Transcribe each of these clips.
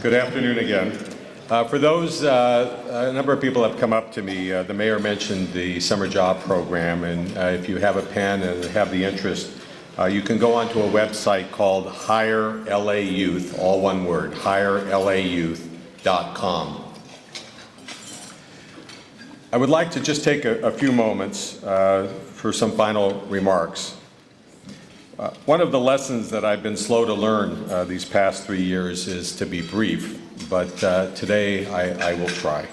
Good afternoon again. For those, a number of people have come up to me. The mayor mentioned the summer job program, and if you have a pen and have the interest, you can go onto a website called Hire LA Youth, all one word, HireLAYouth.com. I would like to just take a few moments for some final remarks. One of the lessons that I've been slow to learn these past 3 years is to be brief, but today I will try.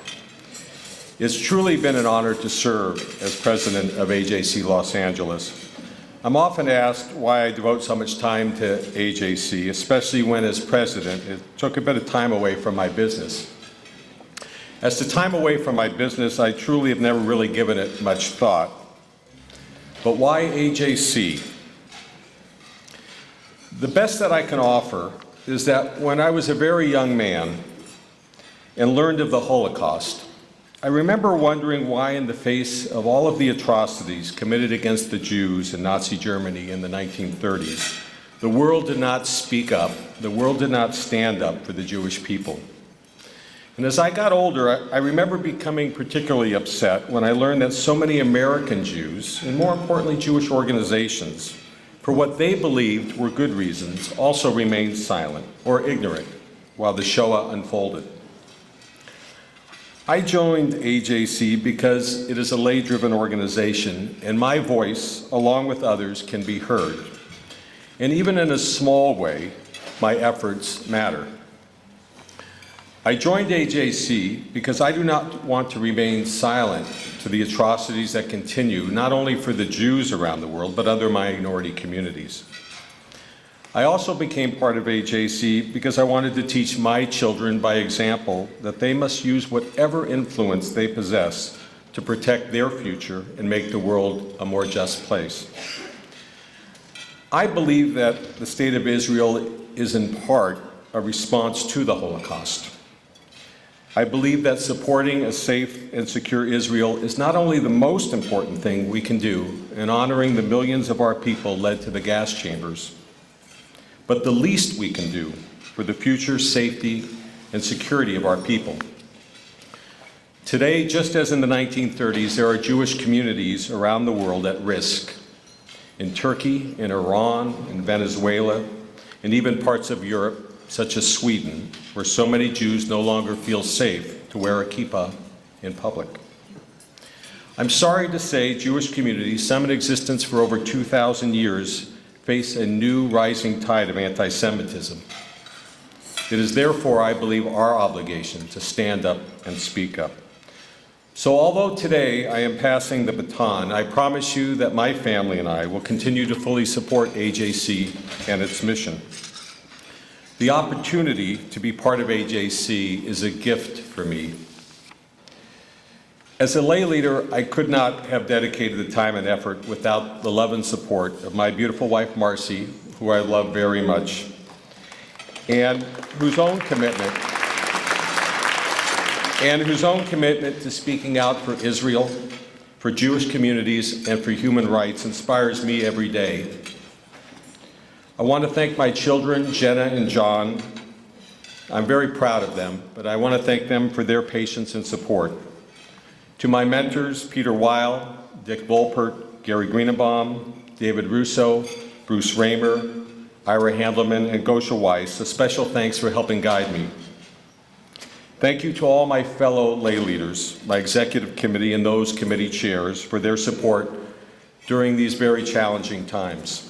It's truly been an honor to serve as president of AJC Los Angeles. I'm often asked why I devote so much time to AJC, especially when as president it took a bit of time away from my business. As to time away from my business, I truly have never really given it much thought. But why AJC? The best that I can offer is that when I was a very young man and learned of the Holocaust, I remember wondering why, in the face of all of the atrocities committed against the Jews in Nazi Germany in the 1930s, the world did not speak up, the world did not stand up for the Jewish people. And as I got older, I remember becoming particularly upset when I learned that so many American Jews, and more importantly Jewish organizations, for what they believed were good reasons, also remained silent or ignorant while the Shoah unfolded. I joined AJC because it is a lay-driven organization, and my voice, along with others, can be heard. And even in a small way, my efforts matter. I joined AJC because I do not want to remain silent to the atrocities that continue, not only for the Jews around the world, but other minority communities. I also became part of AJC because I wanted to teach my children by example that they must use whatever influence they possess to protect their future and make the world a more just place. I believe that the state of Israel is in part a response to the Holocaust. I believe that supporting a safe and secure Israel is not only the most important thing we can do in honoring the millions of our people led to the gas chambers, but the least we can do for the future safety and security of our people. Today, just as in the 1930s, there are Jewish communities around the world at risk. In Turkey, in Iran, in Venezuela, and even parts of Europe, such as Sweden, where so many Jews no longer feel safe to wear a kippah in public. I'm sorry to say Jewish communities, some in existence for over 2,000 years, face a new rising tide of anti-Semitism. It is therefore, I believe, our obligation to stand up and speak up. So although today I am passing the baton, I promise you that my family and I will continue to fully support AJC and its mission. The opportunity to be part of AJC is a gift for me. As a lay leader, I could not have dedicated the time and effort without the love and support of my beautiful wife, Marcy, who I love very much, and whose own commitment to speaking out for Israel, for Jewish communities, and for human rights inspires me every day. I want to thank my children, Jenna and John. I'm very proud of them, but I want to thank them for their patience and support. To my mentors, Peter Weil, Dick Volpert, Gary Greenebaum, David Russo, Bruce Raymer, Ira Handleman, and Gosha Weiss, a special thanks for helping guide me. Thank you to all my fellow lay leaders, my executive committee and those committee chairs for their support during these very challenging times.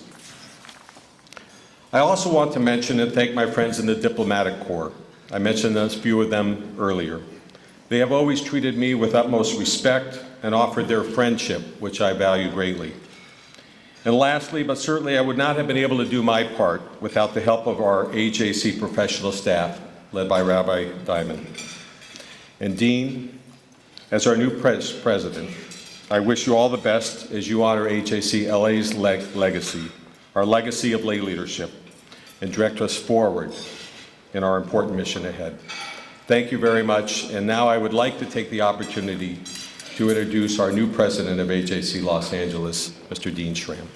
I also want to mention and thank my friends in the diplomatic corps. I mentioned a few of them earlier. They have always treated me with utmost respect and offered their friendship, which I value greatly. And lastly, but certainly I would not have been able to do my part without the help of our AJC professional staff, led by Rabbi Diamond. And Dean, as our new president, I wish you all the best as you honor AJC-LA's legacy, our legacy of lay leadership, and direct us forward in our important mission ahead. Thank you very much, and now I would like to take the opportunity to introduce our new president of AJC Los Angeles, Mr. Dean Schramm.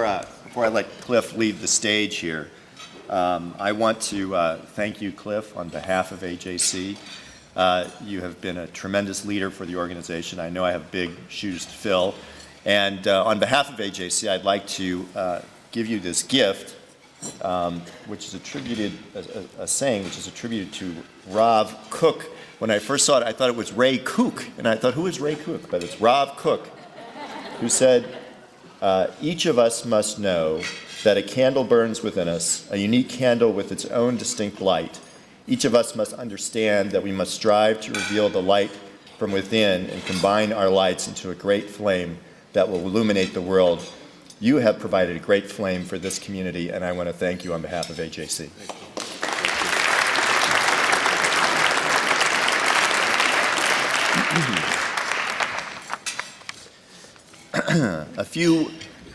before I let Cliff leave the stage here, I want to thank you, Cliff, on behalf of AJC. You have been a tremendous leader for the organization. I know I have big shoes to fill. And on behalf of AJC, I'd like to give you this gift, which is attributed, a saying which is attributed to Rav Kook. When I first saw it, I thought it was Ray Kook. And I thought, who is Ray Kook? But it's Rav Kook, who said, each of us must know that a candle burns within us, a unique candle with its own distinct light. Each of us must understand that we must strive to reveal the light from within and combine our lights into a great flame that will illuminate the world. You have provided a great flame for this community, and I want to thank you on behalf of AJC. A few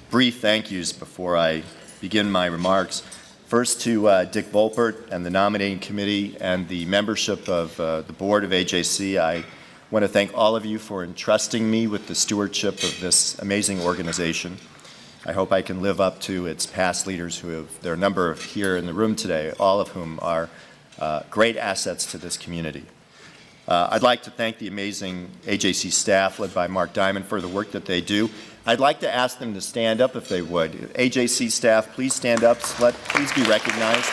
brief thank yous before I begin my remarks. First to Dick Volpert and the nominating committee and the membership of the board of AJC. I want to thank all of you for entrusting me with the stewardship of this amazing organization. I hope I can live up to its past leaders who have, there are a number of here in the room today, all of whom are great assets to this community. I'd like to thank the amazing AJC staff led by Mark Diamond for the work that they do. I'd like to ask them to stand up if they would. AJC staff, please stand up. Please be recognized.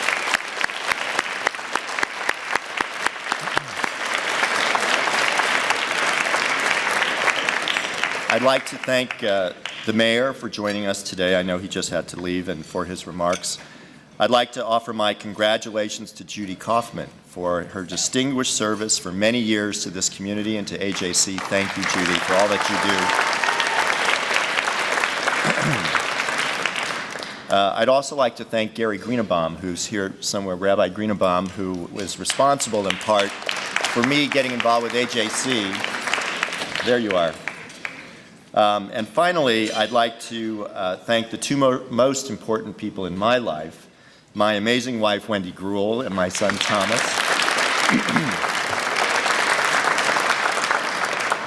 I'd like to thank the mayor for joining us today. I know he just had to leave, and for his remarks. I'd like to offer my congratulations to Judy Kaufman for her distinguished service for many years to this community and to AJC. Thank you, Judy, for all that you do. I'd also like to thank Gary Greenebaum, who's here somewhere, Rabbi Greenebaum, who was responsible in part for me getting involved with AJC. There you are. And finally, I'd like to thank the two most important people in my life, my amazing wife, Wendy Gruel, and my son, Thomas.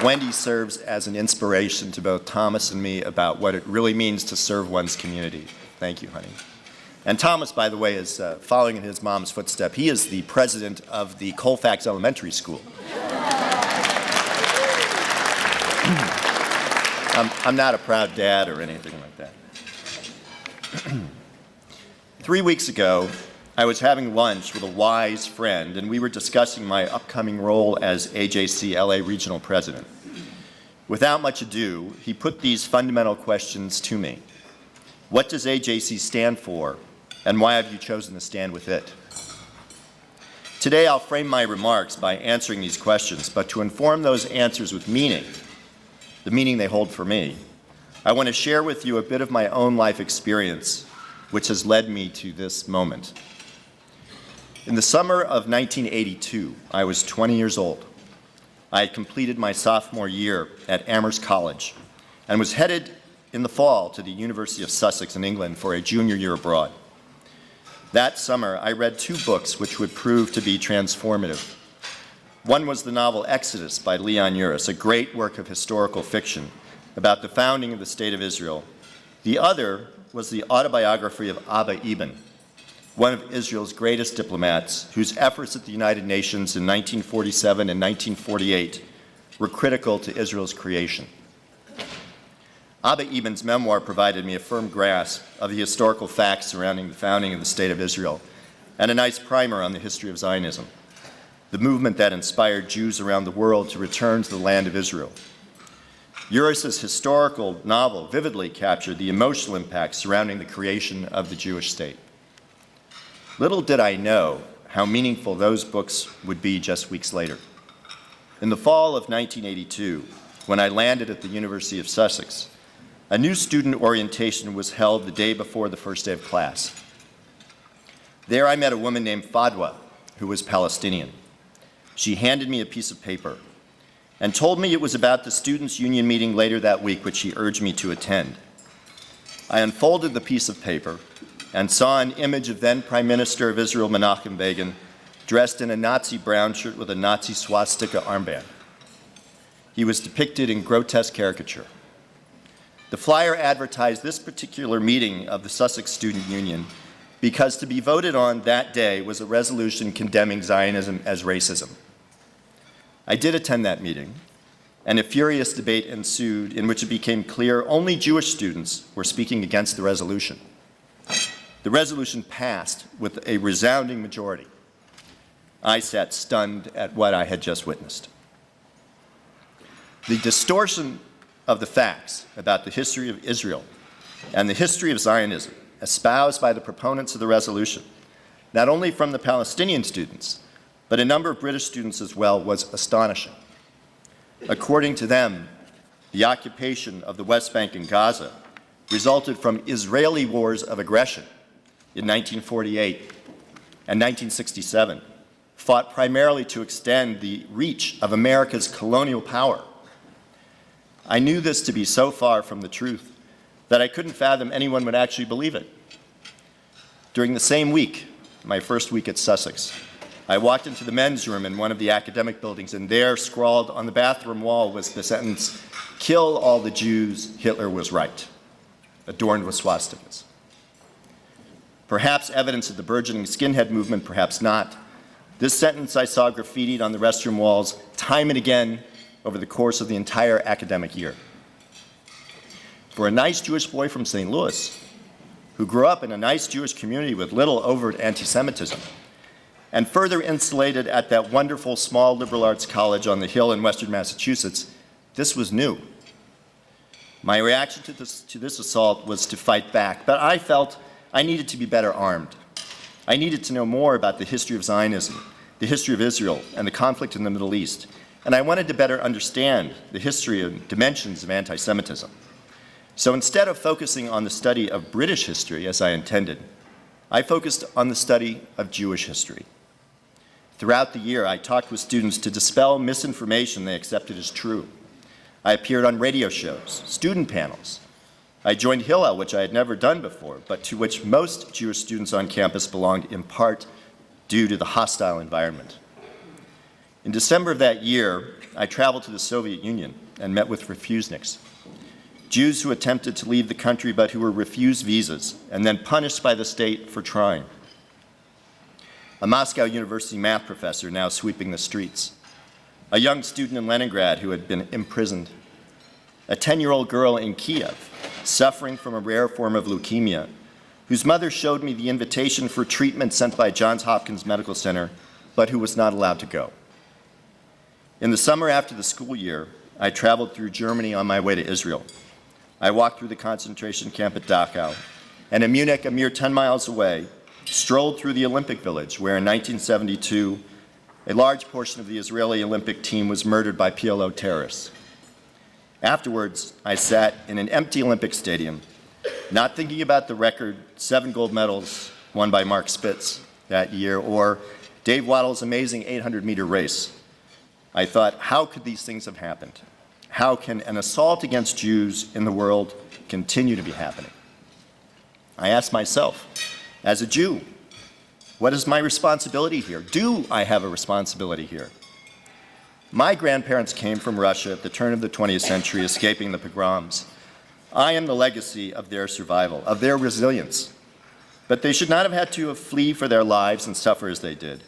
Wendy serves as an inspiration to both Thomas and me about what it really means to serve one's community. Thank you, honey. And Thomas, by the way, is following in his mom's footsteps. He is the president of the Colfax Elementary School. I'm not a proud dad or anything like that. 3 weeks ago, I was having lunch with a wise friend, and we were discussing my upcoming role as AJC-LA Regional President. Without much ado, he put these fundamental questions to me. What does AJC stand for, and why have you chosen to stand with it? Today, I'll frame my remarks by answering these questions, but to inform those answers with meaning, the meaning they hold for me, I want to share with you a bit of my own life experience, which has led me to this moment. In the summer of 1982, I was 20 years old. I had completed my sophomore year at Amherst College and was headed in the fall to the University of Sussex in England for a junior year abroad. That summer, I read 2 books which would prove to be transformative. One was the novel Exodus by Leon Uris, a great work of historical fiction about the founding of the State of Israel. The other was the autobiography of Abba Eban, one of Israel's greatest diplomats, whose efforts at the United Nations in 1947 and 1948 were critical to Israel's creation. Abba Eban's memoir provided me a firm grasp of the historical facts surrounding the founding of the State of Israel and a nice primer on the history of Zionism, the movement that inspired Jews around the world to return to the land of Israel. Uris's historical novel vividly captured the emotional impact surrounding the creation of the Jewish state. Little did I know how meaningful those books would be just weeks later. In the fall of 1982, when I landed at the University of Sussex, a new student orientation was held the day before the first day of class. There I met a woman named Fadwa, who was Palestinian. She handed me a piece of paper and told me it was about the Students' Union meeting later that week, which she urged me to attend. I unfolded the piece of paper and saw an image of then Prime Minister of Israel, Menachem Begin, dressed in a Nazi brown shirt with a Nazi swastika armband. He was depicted in grotesque caricature. The flyer advertised this particular meeting of the Sussex Student Union because to be voted on that day was a resolution condemning Zionism as racism. I did attend that meeting, and a furious debate ensued in which it became clear only Jewish students were speaking against the resolution. The resolution passed with a resounding majority. I sat stunned at what I had just witnessed. The distortion of the facts about the history of Israel and the history of Zionism espoused by the proponents of the resolution, not only from the Palestinian students, but a number of British students as well, was astonishing. According to them, the occupation of the West Bank and Gaza resulted from Israeli wars of aggression in 1948 and 1967, fought primarily to extend the reach of America's colonial power. I knew this to be so far from the truth that I couldn't fathom anyone would actually believe it. During the same week, my first week at Sussex, I walked into the men's room in one of the academic buildings, and there, scrawled on the bathroom wall, was the sentence, "Kill all the Jews, Hitler was right," adorned with swastikas. Perhaps evidence of the burgeoning skinhead movement, perhaps not. This sentence I saw graffitied on the restroom walls time and again over the course of the entire academic year. For a nice Jewish boy from St. Louis, who grew up in a nice Jewish community with little overt anti-Semitism, and further insulated at that wonderful small liberal arts college on the Hill in Western Massachusetts, this was new. My reaction to this assault was to fight back, but I felt I needed to be better armed. I needed to know more about the history of Zionism, the history of Israel, and the conflict in the Middle East, and I wanted to better understand the history and dimensions of anti-Semitism. So instead of focusing on the study of British history, as I intended, I focused on the study of Jewish history. Throughout the year, I talked with students to dispel misinformation they accepted as true. I appeared on radio shows, student panels. I joined Hillel, which I had never done before, but to which most Jewish students on campus belonged in part due to the hostile environment. In December of that year, I traveled to the Soviet Union and met with refuseniks, Jews who attempted to leave the country but who were refused visas and then punished by the state for trying. A Moscow University math professor now sweeping the streets, a young student in Leningrad who had been imprisoned, a 10-year-old girl in Kiev suffering from a rare form of leukemia, whose mother showed me the invitation for treatment sent by Johns Hopkins Medical Center, but who was not allowed to go. In the summer after the school year, I traveled through Germany on my way to Israel. I walked through the concentration camp at Dachau, and in Munich, a mere 10 miles away, strolled through the Olympic Village, where in 1972, a large portion of the Israeli Olympic team was murdered by PLO terrorists. Afterwards, I sat in an empty Olympic stadium, not thinking about the record 7 gold medals won by Mark Spitz that year, or Dave Waddell's amazing 800-meter race. I thought, how could these things have happened? How can an assault against Jews in the world continue to be happening? I asked myself, as a Jew, what is my responsibility here? Do I have a responsibility here? My grandparents came from Russia at the turn of the 20th century, escaping the pogroms. I am the legacy of their survival, of their resilience. But they should not have had to flee for their lives and suffer as they did.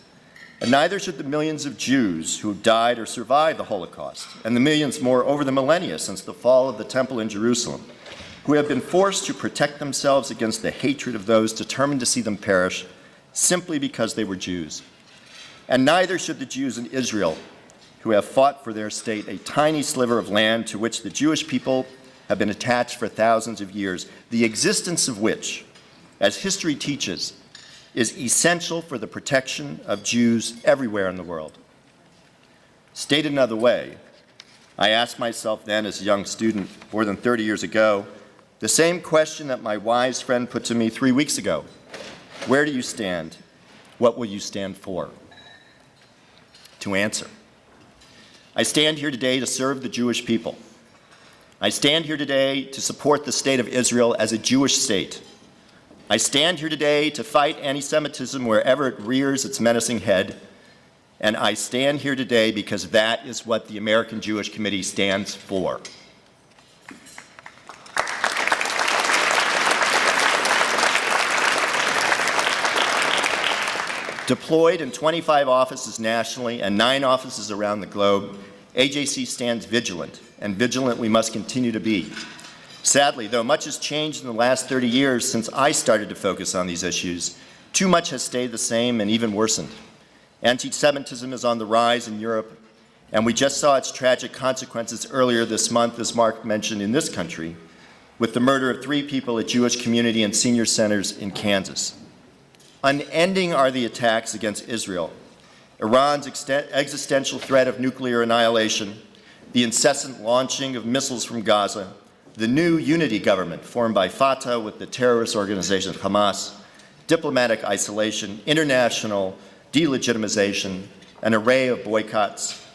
And neither should the millions of Jews who have died or survived the Holocaust, and the millions more over the millennia since the fall of the Temple in Jerusalem, who have been forced to protect themselves against the hatred of those determined to see them perish simply because they were Jews. And neither should the Jews in Israel, who have fought for their state, a tiny sliver of land to which the Jewish people have been attached for thousands of years, the existence of which, as history teaches, is essential for the protection of Jews everywhere in the world. Stated another way, I asked myself then as a young student more than 30 years ago, the same question that my wise friend put to me 3 weeks ago. Where do you stand? What will you stand for? To answer, I stand here today to serve the Jewish people. I stand here today to support the state of Israel as a Jewish state. I stand here today to fight anti-Semitism wherever it rears its menacing head. And I stand here today because that is what the American Jewish Committee stands for. Deployed in 25 offices nationally and 9 offices around the globe, AJC stands vigilant, and vigilant we must continue to be. Sadly, though much has changed in the last 30 years since I started to focus on these issues, too much has stayed the same and even worsened. Anti-Semitism is on the rise in Europe, and we just saw its tragic consequences earlier this month, as Mark mentioned, in this country, with the murder of 3 people at Jewish community and senior centers in Kansas. Unending are the attacks against Israel, Iran's existential threat of nuclear annihilation, the incessant launching of missiles from Gaza, the new unity government formed by Fatah with the terrorist organization Hamas, diplomatic isolation, international delegitimization, an array of boycotts,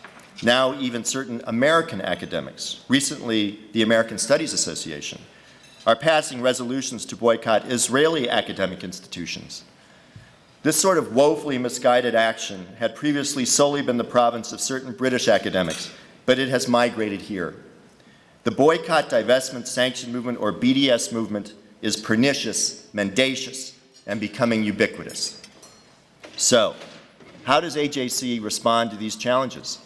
now even certain American academics, recently the American Studies Association, are passing resolutions to boycott Israeli academic institutions. This sort of woefully misguided action had previously solely been the province of certain British academics, but it has migrated here. The boycott, divestment, sanction movement, or BDS movement is pernicious, mendacious, and becoming ubiquitous. So, how does AJC respond to these challenges?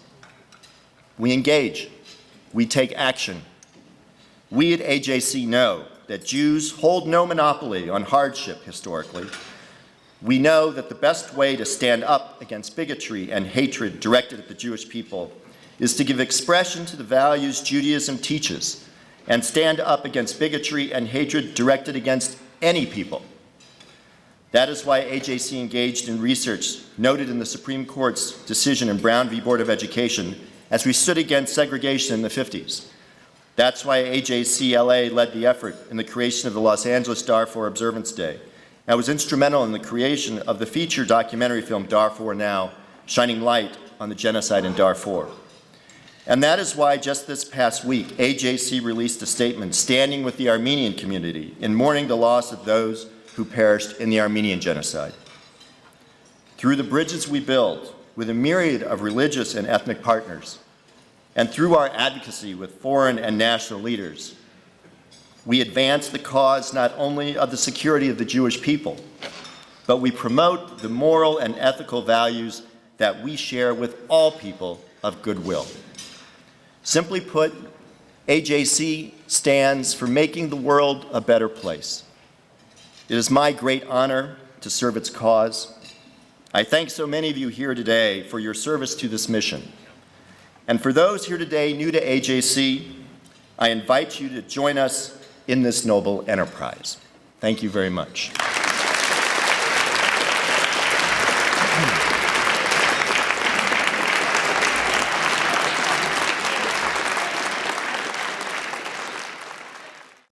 We engage. We take action. We at AJC know that Jews hold no monopoly on hardship historically. We know that the best way to stand up against bigotry and hatred directed at the Jewish people is to give expression to the values Judaism teaches and stand up against bigotry and hatred directed against any people. That is why AJC engaged in research noted in the Supreme Court's decision in Brown v. Board of Education as we stood against segregation in the 50s. That's why AJC-LA led the effort in the creation of the Los Angeles Darfur Observance Day and was instrumental in the creation of the feature documentary film Darfur Now, shining light on the genocide in Darfur. And that is why just this past week, AJC released a statement standing with the Armenian community in mourning the loss of those who perished in the Armenian genocide. Through the bridges we build with a myriad of religious and ethnic partners, and through our advocacy with foreign and national leaders, we advance the cause not only of the security of the Jewish people, but we promote the moral and ethical values that we share with all people of goodwill. Simply put, AJC stands for making the world a better place. It is my great honor to serve its cause. I thank so many of you here today for your service to this mission. And for those here today new to AJC, I invite you to join us in this noble enterprise. Thank you very much.